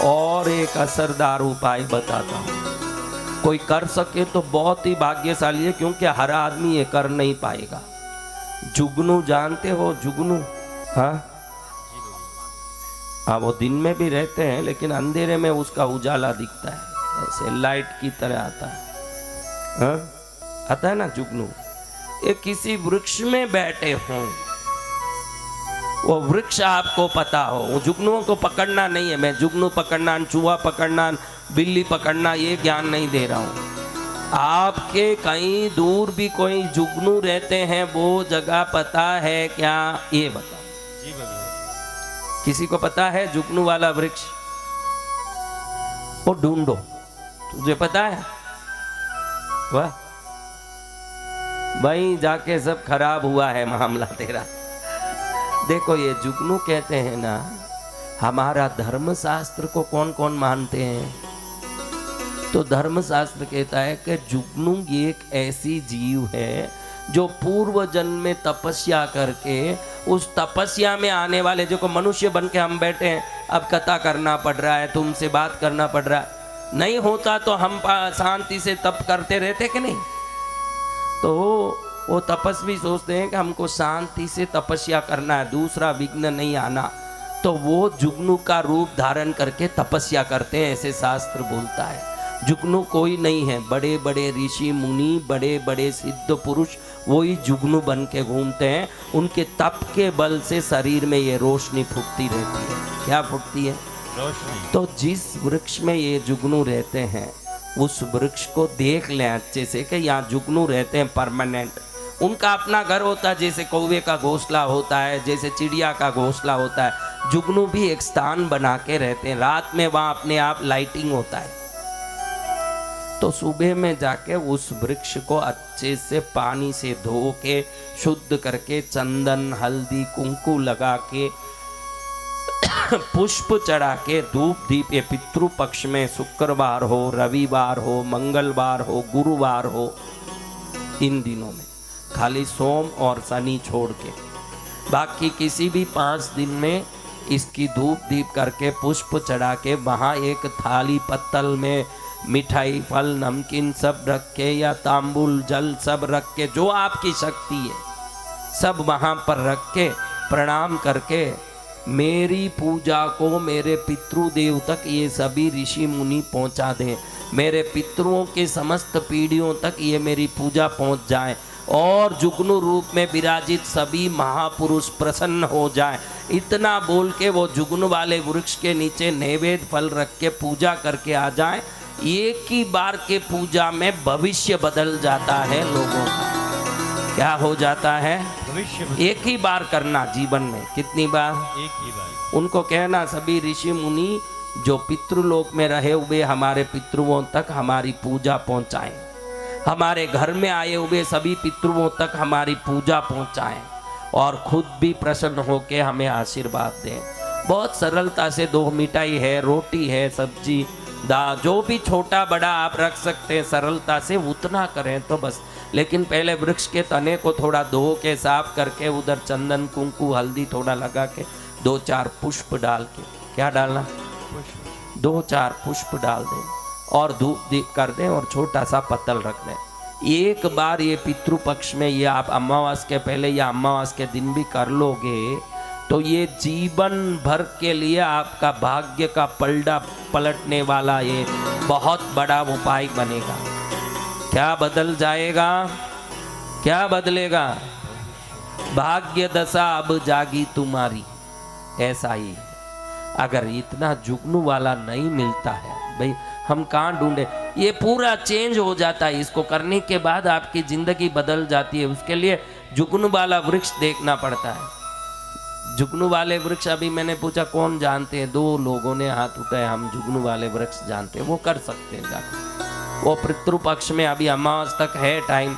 और एक असरदार उपाय बताता हूँ, कोई कर सके तो बहुत ही भाग्यशाली है, क्योंकि हर आदमी ये कर नहीं पाएगा। जुगनू जानते हो? जुगनू, हाँ हाँ, वो दिन में भी रहते हैं लेकिन अंधेरे में उसका उजाला दिखता है, ऐसे लाइट की तरह आता है। हाँ? आता है ना जुगनू। ये किसी वृक्ष में बैठे हों, वो वृक्ष आपको पता हो। जुगनुओं को पकड़ना नहीं है, मैं जुगनू पकड़ना, चूहा पकड़ना, बिल्ली पकड़ना ये ज्ञान नहीं दे रहा हूँ। आपके कहीं दूर भी कोई जुगनू रहते हैं, वो जगह पता है क्या? ये बताओ। जी भगवान। किसी को पता है जुगनू वाला वृक्ष? वो ढूंढो, तुझे पता है? वाह भाई, जाके सब खराब हुआ है मामला तेरा। देखो ये जुगनू कहते हैं ना, हमारा धर्मशास्त्र को कौन कौन मानते हैं? तो धर्मशास्त्र कहता है कि जुगनू ये एक ऐसी जीव है जो पूर्व जन्म में तपस्या करके, उस तपस्या में आने वाले, जो को मनुष्य बन के हम बैठे हैं, अब कथा करना पड़ रहा है, तुमसे बात करना पड़ रहा है, नहीं होता तो हम शांति से तप करते रहते कि नहीं? तो वो तपस्वी सोचते हैं कि हमको शांति से तपस्या करना है, दूसरा विघ्न नहीं आना, तो वो जुगनू का रूप धारण करके तपस्या करते हैं, ऐसे शास्त्र बोलता है। जुगनू कोई नहीं है, बड़े बड़े ऋषि मुनि, बड़े बड़े सिद्ध पुरुष वही जुगनू बन के घूमते हैं। उनके तप के बल से शरीर में ये रोशनी फूटती रहती है। क्या फूटती है? रोशनी। तो जिस वृक्ष में ये जुगनू रहते हैं, उस वृक्ष को देख लें अच्छे से कि यहाँ जुगनू रहते हैं परमानेंट। उनका अपना घर होता है, जैसे कौवे का घोंसला होता है, जैसे चिड़िया का घोंसला होता है। जुगनू भी एक स्थान बना के रहते हैं, रात में वहाँ अपने आप लाइटिंग होता है। तो सुबह में जाके उस वृक्ष को अच्छे से पानी से धो के, शुद्ध करके, चंदन हल्दी कुंकू लगा के, पुष्प चढ़ा के, धूप दीप, ये पितृ पक्ष में शुक्रवार हो, रविवार हो, मंगलवार हो, गुरुवार हो, इन दिनों में खाली सोम और शनि छोड़ के, बाकी किसी भी 5 दिन में इसकी धूप दीप करके, पुष्प चढ़ा के, वहाँ एक थाली पत्तल में मिठाई फल नमकीन सब रख के, या तांबुल जल सब रख के, जो आपकी शक्ति है सब वहाँ पर रख के प्रणाम करके, मेरी पूजा को मेरे पितृदेव तक ये सभी ऋषि मुनि पहुँचा दें, मेरे पितरों के समस्त पीढ़ियों तक ये मेरी पूजा पहुँच जाए, और जुगनू रूप में विराजित सभी महापुरुष प्रसन्न हो जाए। इतना बोल के वो जुगनू वाले वृक्ष के नीचे नैवेद्य फल रख के पूजा करके आ जाए। एक ही बार के पूजा में भविष्य बदल जाता है लोगों का। क्या हो जाता है? भविष्य। एक ही बार करना जीवन में। कितनी बार? एक ही बार। उनको कहना सभी ऋषि मुनि जो पितृलोक में रहे हुए हमारे पितृओं तक हमारी पूजा पहुंचाएं, हमारे घर में आए हुए सभी पितृओं तक हमारी पूजा पहुंचाएं, और खुद भी प्रसन्न होकर हमें आशीर्वाद दें। बहुत सरलता से 2 मिठाई है, रोटी है, सब्जी दा, जो भी छोटा बड़ा आप रख सकते हैं, सरलता से उतना करें तो बस। लेकिन पहले वृक्ष के तने को थोड़ा धो के साफ करके, उधर चंदन कुंकू हल्दी थोड़ा लगा के, 2-4 पुष्प डाल के, क्या डालना? 2-4 पुष्प डाल दें और धूप दीप कर दें और छोटा सा पत्तल रख दें। एक बार ये पितृपक्ष में, ये आप अमावास के पहले या अमावास के दिन भी कर लोगे तो ये जीवन भर के लिए आपका भाग्य का पलड़ा पलटने वाला ये बहुत बड़ा उपाय बनेगा। क्या बदल जाएगा? क्या बदलेगा? भाग्य दशा अब जागी तुम्हारी, ऐसा ही। अगर इतना जुगनू वाला नहीं मिलता है भाई, हम कहाँ ढूंढे? ये पूरा चेंज हो जाता है। इसको करने के बाद आपकी जिंदगी बदल जाती है। उसके लिए जुगनू वाला वृक्ष देखना पड़ता है। जुगनू वाले वृक्ष, अभी मैंने पूछा कौन जानते हैं, 2 लोगों ने हाथ उठाए, हम जुगनू वाले वृक्ष जानते हैं। वो कर सकते हैं जाकर, वो पितृपक्ष में अभी अमावस तक है टाइम,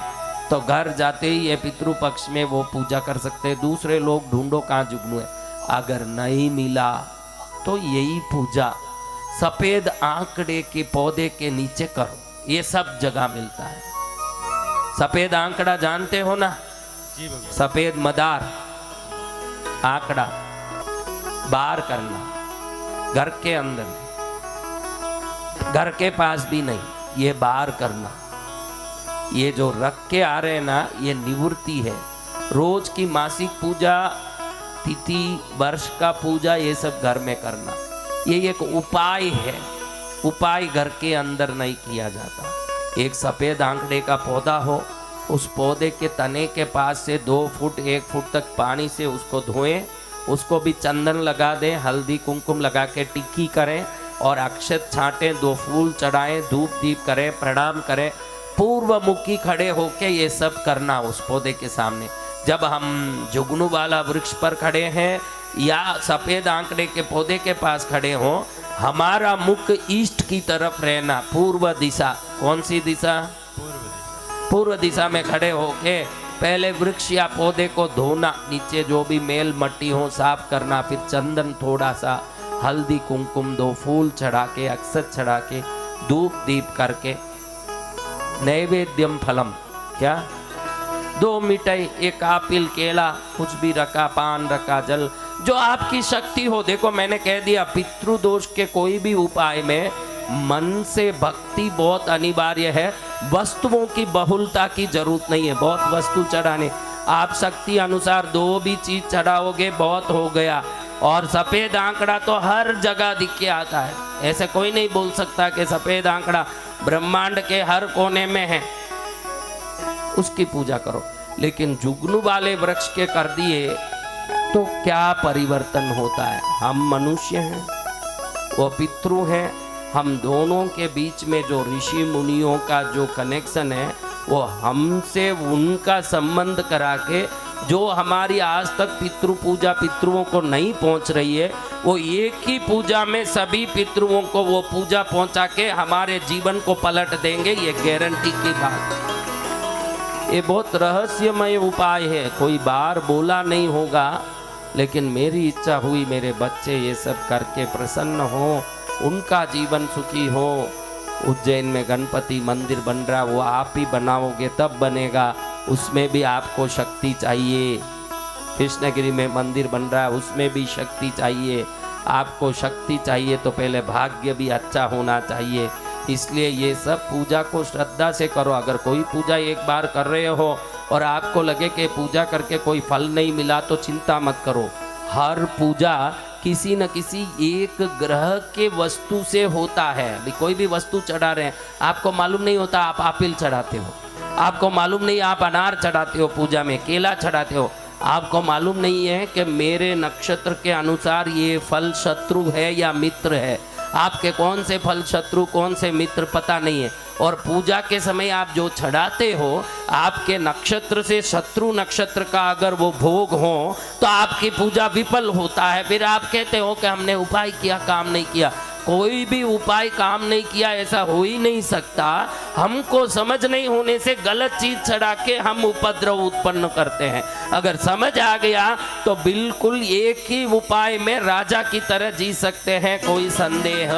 तो घर जाते ही ये पितृपक्ष में वो पूजा कर सकते हैं। दूसरे लोग ढूंढो कहाँ जुगनू है। अगर नहीं मिला तो यही पूजा सफेद आंकड़े के पौधे के नीचे करो, ये सब जगह मिलता है। सफेद आंकड़ा जानते हो ना? सफेद मदार आंकड़ा बाहर करना घर के अंदर, घर के पास भी नहीं, ये बाहर करना। ये जो रख के आ रहे हैं ना, ये निवृत्ति है। रोज की मासिक पूजा, तिथि, वर्ष का पूजा, ये सब घर में करना, ये एक उपाय है। उपाय घर के अंदर नहीं किया जाता। एक सफेद आंकड़े का पौधा हो, उस पौधे के तने के पास से 2 फुट 1 फुट तक पानी से उसको धोएं, उसको भी चंदन लगा दें, हल्दी कुमकुम लगा के टिक्की करें और अक्षत छांटें, 2 फूल चढ़ाएं, धूप दीप करें, प्रणाम करें, पूर्व मुखी खड़े होके ये सब करना उस पौधे के सामने। जब हम जुगनू वाला वृक्ष पर खड़े हैं या सफेद आंकड़े के पौधे के पास खड़े हों, हमारा मुख ईस्ट की तरफ रहना, पूर्व दिशा। कौन सी दिशा? पूर्व दिशा में खड़े होके पहले वृक्ष या पौधे को धोना, नीचे जो भी मेल मट्टी हो साफ करना, फिर चंदन थोड़ा सा, हल्दी कुमकुम, 2 फूल चढ़ा के, अक्षत चढ़ा के, धूप दीप करके, नैवेद्यम फलम, क्या 2 मिठाई, 1 आपिल, केला, कुछ भी रखा, पान रखा, जल, जो आपकी शक्ति हो। देखो मैंने कह दिया, पितृदोष के कोई भी उपाय में मन से भक्ति बहुत अनिवार्य है। वस्तुओं की बहुलता की जरूरत नहीं है। बहुत वस्तु चढ़ाने, आप शक्ति अनुसार 2 भी चीज चढ़ाओगे बहुत हो गया। और सफेद आंकड़ा तो हर जगह दिख के आता है, ऐसे कोई नहीं बोल सकता कि सफेद आंकड़ा ब्रह्मांड के हर कोने में है, उसकी पूजा करो। लेकिन जुगनू वाले वृक्ष के कर दिए तो क्या परिवर्तन होता है? हम मनुष्य हैं, वो पितृ हैं, हम दोनों के बीच में जो ऋषि मुनियों का जो कनेक्शन है, वो हमसे उनका संबंध करा के, जो हमारी आज तक पितृ पूजा पितृओं को नहीं पहुंच रही है, वो एक ही पूजा में सभी पितृओं को वो पूजा पहुंचा के हमारे जीवन को पलट देंगे। ये गारंटी की बात। ये बहुत रहस्यमय उपाय है, कोई बार बोला नहीं होगा, लेकिन मेरी इच्छा हुई मेरे बच्चे ये सब करके प्रसन्न हो, उनका जीवन सुखी हो। उज्जैन में गणपति मंदिर बन रहा, वो आप ही बनाओगे तब बनेगा, उसमें भी आपको शक्ति चाहिए। कृष्णगिरी में मंदिर बन रहा है, उसमें भी शक्ति चाहिए। आपको शक्ति चाहिए तो पहले भाग्य भी अच्छा होना चाहिए। इसलिए ये सब पूजा को श्रद्धा से करो। अगर कोई पूजा एक बार कर रहे हो और आपको लगे कि पूजा करके कोई फल नहीं मिला तो चिंता मत करो। हर पूजा किसी न किसी एक ग्रह के वस्तु से होता है। अभी कोई भी वस्तु चढ़ा रहे हैं, आपको मालूम नहीं होता आप आपिल चढ़ाते हो, आपको मालूम नहीं आप अनार चढ़ाते हो, पूजा में केला चढ़ाते हो, आपको मालूम नहीं है कि मेरे नक्षत्र के अनुसार ये फल शत्रु है या मित्र है। आपके कौन से फल शत्रु कौन से मित्र पता नहीं है। और पूजा के समय आप जो चढ़ाते हो, आपके नक्षत्र से शत्रु नक्षत्र का अगर वो भोग हो तो आपकी पूजा विफल होता है। फिर आप कहते हो कि हमने उपाय किया काम नहीं किया। कोई भी उपाय काम नहीं किया ऐसा हो ही नहीं सकता। हमको समझ नहीं होने से गलत चीज चढ़ा के हम उपद्रव उत्पन्न करते हैं। अगर समझ आ गया तो बिल्कुल एक ही उपाय में राजा की तरह जी सकते हैं, कोई संदेह